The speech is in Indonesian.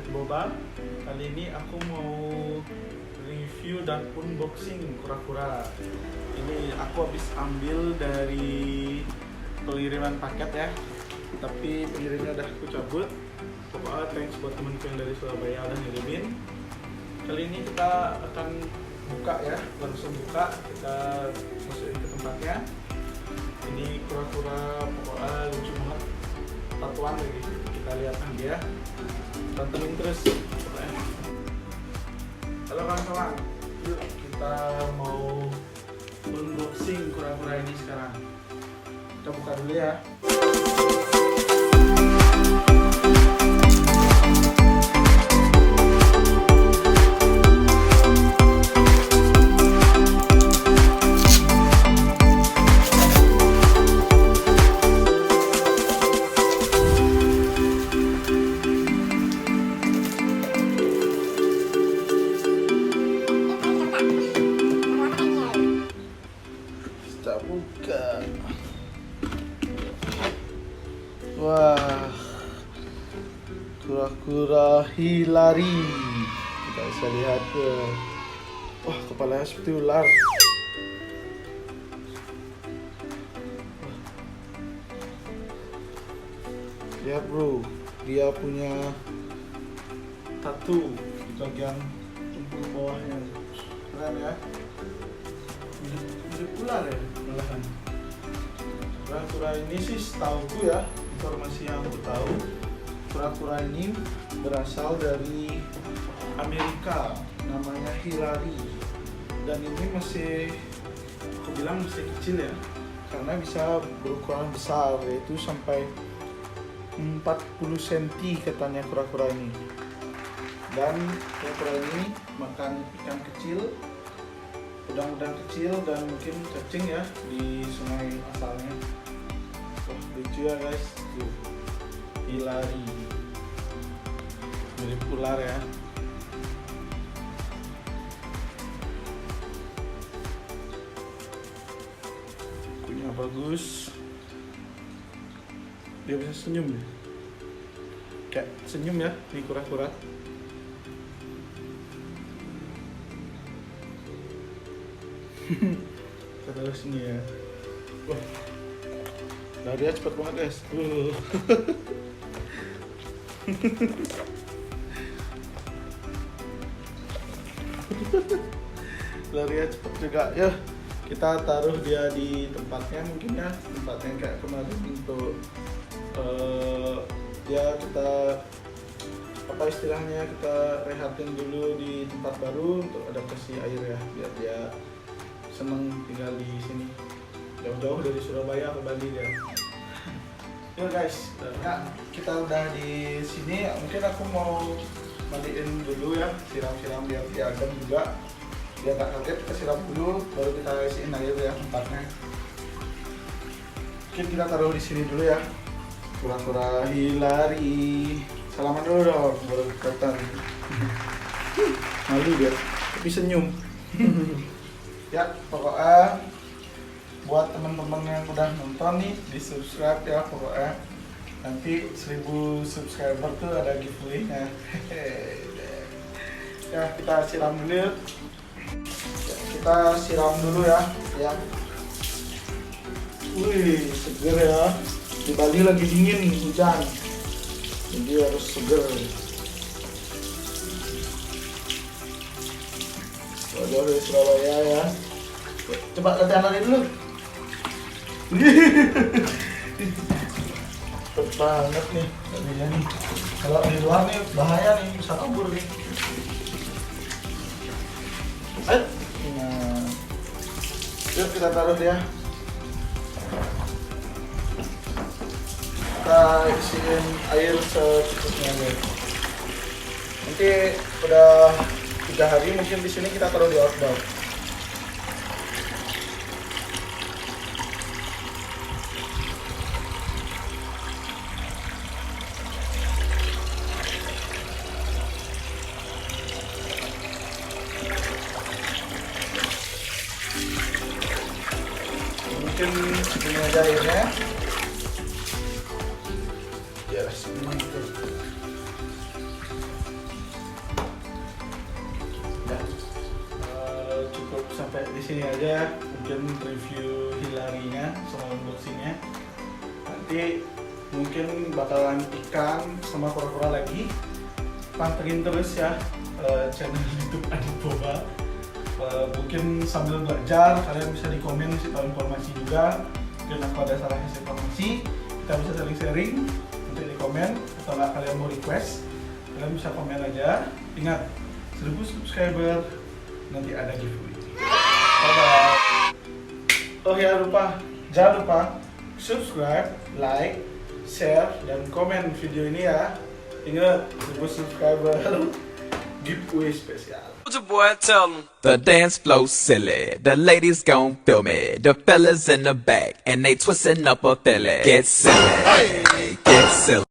Boba. Kali ini aku mau review dan unboxing kura-kura. Ini aku habis ambil dari pengiriman paket ya, tapi pengirimnya udah aku cabut. Pokoknya thanks buat temenku yang dari Surabaya udah ngirimin. Kali ini kita akan buka ya, langsung buka, kita masukin ke tempatnya. Ini kura-kura pokoknya lucu banget, tatuan lagi. Kita lihat aja ya, tontonin terus pokoknya. Halo kawan-kawan, yuk kita mau unboxing kura-kura ini sekarang. Kita buka dulu ya. Buka. Wah, kura-kura Hilary. Kita bisa lihat tuh. Wah, kepalanya seperti ular. Lihat bro, dia punya tattoo di bagian tumpul bawahnya. Keren ya. Mirip ular ya malahan. Kura-kura ini sih setauku ya, informasi yang aku tahu, kura-kura ini berasal dari Amerika, namanya Hilary. Dan ini masih, aku bilang masih kecil ya, karena bisa berukuran besar, yaitu sampai 40 cm katanya kura-kura ini. Dan kura-kura ini makan ikan kecil, udang-udang kecil, dan mungkin cacing ya di sungai asalnya. Wah, lucu ya guys, tuh Hilary, mirip ular ya. Punya bagus, dia bisa senyum ya, kayak senyum ya di kura-kura. Kita taruh sini ya. Wah, larinya cepat banget guys. Larinya cepat juga ya. Kita taruh dia di tempatnya mungkin ya, tempatnya kayak kemarin untuk dia kita apa istilahnya, kita rehatin dulu di tempat baru untuk adaptasi air ya, biar dia seneng tinggal di sini, jauh-jauh dari Surabaya ke Bali dia. Yo guys, nah, kita udah di sini. Mungkin aku mau mandiin dulu ya, siram-siram biar dia adem juga, biar nggak kaget. Kita siram dulu, baru kita isiin air ya tempatnya. Mungkin kita taruh di sini dulu ya, kura-kura Hilary. Salaman dulu dong, baru kelihatan. Malu dia, tapi senyum. Ya, pokoknya buat teman-teman yang udah nonton nih, di subscribe ya pokoknya. Nanti 1000 subscriber tuh ada giveaway-nya. Ya, kita siram dulu. Ya, kita siram dulu ya. Wih, seger ya. Di Bali lagi dingin, hujan, jadi harus seger. Jauh dari Surabaya ya. Coba latihan lari dulu. Cepet banget nih larinya nih. Kalau di luar nih bahaya nih, bisa kabur nih. Ayo. Nah, yuk kita taruh dia. Kita isiin air secukupnya guys. Nanti udah 3 hari mungkin di sini kita taruh di outdoor. Mungkin segini aja airnya. Ya segini. sampai di sini aja mungkin review Hilary-nya sama unboxingnya. Nanti mungkin bakalan ikan sama kura-kura lagi. Pantengin terus ya channel YouTube Adit Boba. Mungkin sambil belajar kalian bisa di komen kasih tahu informasi juga. Mungkin aku ada salah kasih informasi, kita bisa saling sharing untuk di komen. Atau kalian mau request, kalian bisa komen aja. Ingat 1000 subscriber nanti ada giveaway. Bye bye. Oh ya jangan lupa subscribe, like, share dan komen video ini ya. Ingat 1000 subscriber giveaway spesial. Boy, tell them. The dance flow silly, the ladies gon' feel me, the fellas in the back, and they twisting up a filly. Get silly, get silly.